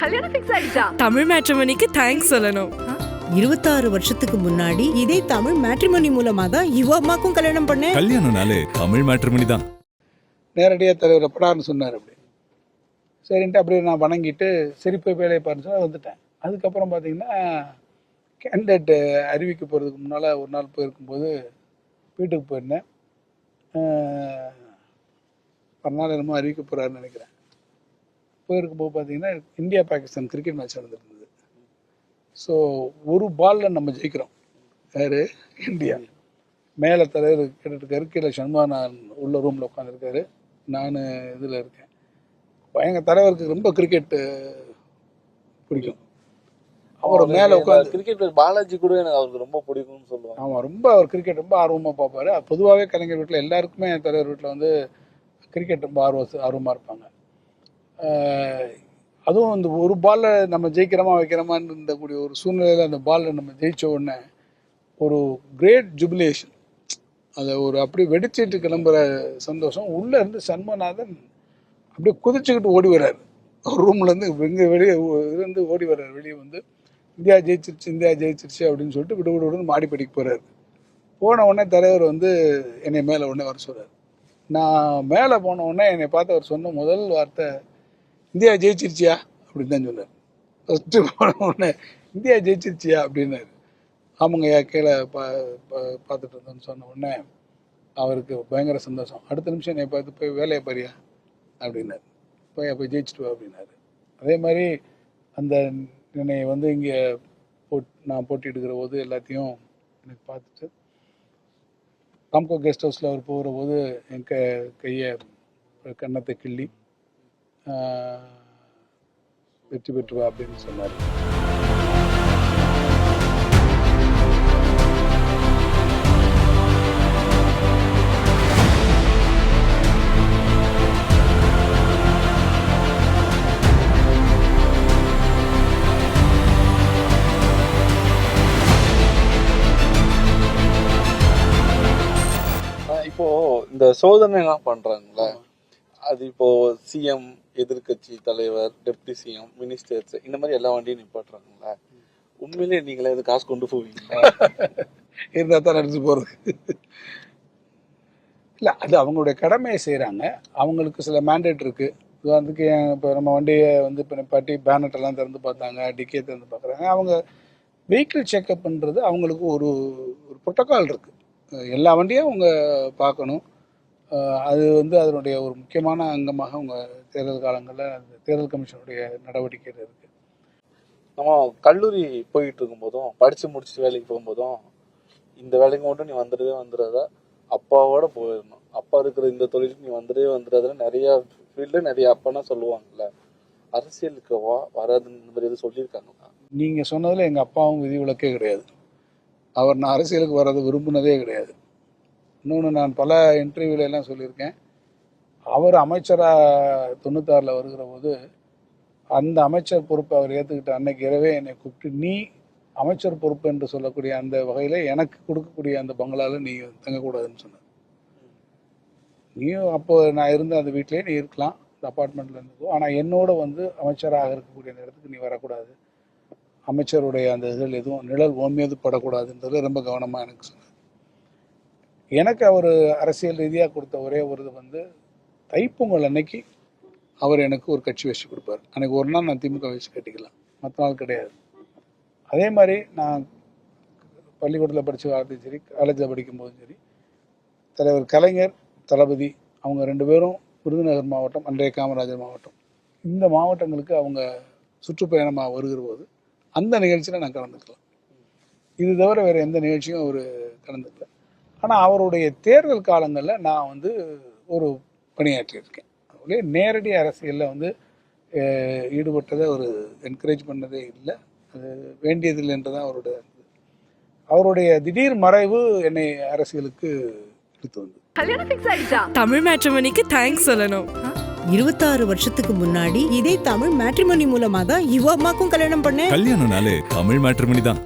கல்யாணம் ஃபிக்ஸ் ஆயிடுச்சா? தமிழ் மேட்ரிமோனிக்கு தேங்க்ஸ் சொல்லணும். 26 வருஷத்துக்கு முன்னாடி இதே தமிழ் மேட்ரிமோனி மூலமா தான் இவ அம்மாக்கும் கல்யாணம் பண்ணேன். கல்யாணம்னாலே தமிழ் மேட்ரிமோனி தான். நேரடியாக தலைவர் எப்படான்னு சொன்னார். அப்படி சரின்ட்டு அப்படியே நான் வணங்கிட்டு சரி போய் வேலையை பாருன்னு சொல்லி வந்துட்டேன். அதுக்கப்புறம் பார்த்தீங்கன்னா கேண்டிடேட் அறிவிக்க போகிறதுக்கு முன்னால் ஒரு நாள் போயிருக்கும்போது வீட்டுக்கு போயிருந்தேன். மறுநாள் என்னமோ அறிவிக்க போகிறாருன்னு நினைக்கிறேன். போயிருக்கும்போது பார்த்தீங்கன்னா இந்தியா பாகிஸ்தான் கிரிக்கெட் மேட்ச் நடந்துருந்தது. ஸோ ஒரு பாலில் நம்ம ஜெயிக்கிறோம். யார்? இந்தியா. மேலே தலைவர் கேட்டுருக்காரு, கீழே சண்முகநாதன் உள்ள ரூமில் உட்காந்துருக்காரு, நான் இதில் இருக்கேன். எங்கள் தலைவருக்கு ரொம்ப கிரிக்கெட் பிடிக்கும். அவர் மேலே உட்காந்து கிரிக்கெட் பாலாஜி கூட எனக்கு அவருக்கு ரொம்ப பிடிக்கும்னு சொல்லுவாங்க. ஆமாம், ரொம்ப அவர் கிரிக்கெட் ரொம்ப ஆர்வமாக பார்ப்பார். பொதுவாகவே கலைஞர் வீட்டில் எல்லாருக்குமே தலைவர் வீட்டில் வந்து கிரிக்கெட் ரொம்ப ஆர்வமாக இருப்பாங்க. அதுவும் அந்த ஒரு பாலில் நம்ம ஜெயிக்கிறோமா வைக்கிறோமான்னு இருந்தக்கூடிய ஒரு சூழ்நிலையில் அந்த பாலில் நம்ம ஜெயித்த உடனே ஒரு கிரேட் ஜுபிலேஷன், அதை ஒரு அப்படி வெடிச்சிட்டு கிளம்புற சந்தோஷம். உள்ளே இருந்து சண்முகநாதன் அப்படியே குதிச்சுக்கிட்டு ஓடி வர்றாரு. ஒரு ரூம்லேருந்து இங்கே வெளியே இருந்து ஓடி வர்றாரு. வெளியே வந்து இந்தியா ஜெயிச்சிருச்சு அப்படின்னு சொல்லிட்டு விடு விடுன்னு மாடிப்படிக்கு போகிறாரு. போன உடனே தலைவர் வந்து என்னை மேலே உடனே வர சொல்கிறார். நான் மேலே போன உடனே என்னை பார்த்து அவர் சொன்ன முதல் வார்த்தை இந்தியா ஜெயிச்சிருச்சியா அப்படின்னு தான் சொன்னார். ஃபஸ்ட்டு போன உடனே இந்தியா ஜெயிச்சிருச்சியா அப்படின்னாரு. ஆமாங்கய்யா கீழே பார்த்துட்டு இருந்தோன்னு சொன்ன உடனே அவருக்கு பயங்கர சந்தோஷம். அடுத்த நிமிஷம் என்னை பார்த்து போய் வேலையை பாரியா அப்படின்னாரு. போய் ஜெயிச்சுட்டு வா அப்படின்னாரு. அதே மாதிரி அந்த என்னை வந்து இங்கே நான் போட்டிடுக்கிற போது எல்லாத்தையும் எனக்கு பார்த்துட்டு ராம்கோ கெஸ்ட் ஹவுஸில் அவர் போகிற போது என் கையை கன்னத்தை கிள்ளி வெற்றி பெற்றுவா அப்படின்னு சொன்னார். இப்போ இந்த சோதனை எல்லாம் பண்றாங்கல்ல, அது இப்போ சிஎம், எதிர்கட்சி தலைவர், டெப்டி சிஎம், மினிஸ்டர்ஸ் இந்த மாதிரி எல்லா வண்டியும் நிப்பாட்டுறாங்களா? உண்மையிலேயே நீங்களே இது காசு கொண்டு போவீங்களா? இருந்தால் தான் நடந்து போகிறது இல்லை, அது அவங்களுடைய கடமையை செய்கிறாங்க. அவங்களுக்கு சில மேண்டேட் இருக்குது. உதாரணத்துக்கு இப்போ நம்ம வண்டியை வந்து இப்போ நிப்பாட்டி பேனட்டெல்லாம் திறந்து பார்த்தாங்க, டிக்கே திறந்து பார்க்குறாங்க. அவங்க வெஹிக்கிள் செக்கப்ன்றது அவங்களுக்கு ஒரு ப்ரோட்டோக்கால் இருக்குது. எல்லா வண்டியும் அவங்க பார்க்கணும். அது வந்து அதனுடைய ஒரு முக்கியமான அங்கமாக அவங்க தேர்தல் காலங்களில் அந்த தேர்தல் கமிஷனுடைய நடவடிக்கைகள் இருக்குது. நம்ம கல்லூரி போயிட்டு இருக்கும்போதும் படித்து முடிச்சுட்டு வேலைக்கு போகும்போதும் இந்த வேலைக்கு மட்டும் நீ வந்துடாத, அப்பாவோட போயிடணும், அப்பா இருக்கிற இந்த தொழிலுக்கு நீ வந்துடாத நிறையா ஃபீல்டு நிறைய அப்பானா சொல்லுவாங்கல்ல. அரசியலுக்கு வராதுன்னு மாதிரி எதுவும் சொல்லியிருக்காங்களா? நீங்கள் சொன்னதில் எங்கள் அப்பாவும் விதிவிலக்கே கிடையாது. அவர் நான் அரசியலுக்கு வர்றது விரும்பினதே கிடையாது. இன்னொன்று, நான் பல இன்டர்வியூல எல்லாம் சொல்லியிருக்கேன். அவர் அமைச்சராக 96 வருகிற போது அந்த அமைச்சர் பொறுப்பை அவர் ஏற்றுக்கிட்ட அன்னைக்கு இரவே என்னை கூப்பிட்டு, நீ அமைச்சர் பொறுப்பு என்று சொல்லக்கூடிய அந்த வகையில் எனக்கு கொடுக்கக்கூடிய அந்த பங்களாவில் நீ தங்கக்கூடாதுன்னு சொன்னார். நீயும் அப்போ நான் இருந்த அந்த வீட்டிலே நீ இருக்கலாம், அந்த அப்பார்ட்மெண்ட்டில் இருந்ததோ, ஆனால் என்னோட வந்து அமைச்சராக இருக்கக்கூடிய அந்த இடத்துக்கு நீ வரக்கூடாது, அமைச்சருடைய அந்த இதில் எதுவும் நிழல் ஓன்மீது படக்கூடாதுன்றது ரொம்ப கவனமாக எனக்கு சொன்னார். எனக்கு அவர் அரசியல் ரீதியாக கொடுத்த ஒரே ஒரு இது வந்து தைப்பொங்கல் அன்னைக்கு அவர் எனக்கு ஒரு கட்சி வச்சு கொடுப்பார். அன்றைக்கி ஒரு நாள் நான் திமுக வச்சு கட்டிக்கலாம், மற்ற நாள் கிடையாது. அதே மாதிரி நான் பள்ளிக்கூடத்தில் படித்த காலத்தையும் சரி, காலேஜில் படிக்கும்போதும் சரி, தலைவர் கலைஞர், தளபதி அவங்க 2 பேரும் விருதுநகர் மாவட்டம், அன்றைய காமராஜர் மாவட்டம், இந்த மாவட்டங்களுக்கு அவங்க சுற்றுப்பயணமாக வருகிற போது அந்த நிகழ்ச்சியில் நான் கலந்துக்கலாம். இது தவிர வேறு எந்த நிகழ்ச்சியும் அவர் கலந்துக்கல. ஆனால் அவருடைய தேர்தல் காலங்களில் நான் வந்து ஒரு பணியாற்றியிருக்கேன். அவருடைய நேரடி அரசியலில் வந்து ஈடுபட்டதை ஒரு என்கரேஜ் பண்ணதே இல்லை, அது வேண்டியதில்லை என்று தான் அவருடைய திடீர் மறைவு என்னை அரசியலுக்கு எடுத்து வந்தது. கல்யாணம் ஃபிக்ஸ் ஆயிடுச்சா? தமிழ் மேட்ரிமோனிக்கு தேங்க்ஸ் சொல்லணும். 26 வருஷத்துக்கு முன்னாடி இதே தமிழ் மேட்ரிமோனி மூலமா தான் இவ அம்மாக்கும் கல்யாணம் பண்ணேன். கல்யாணம்னாலே தமிழ் மேட்ரிமோனி தான்.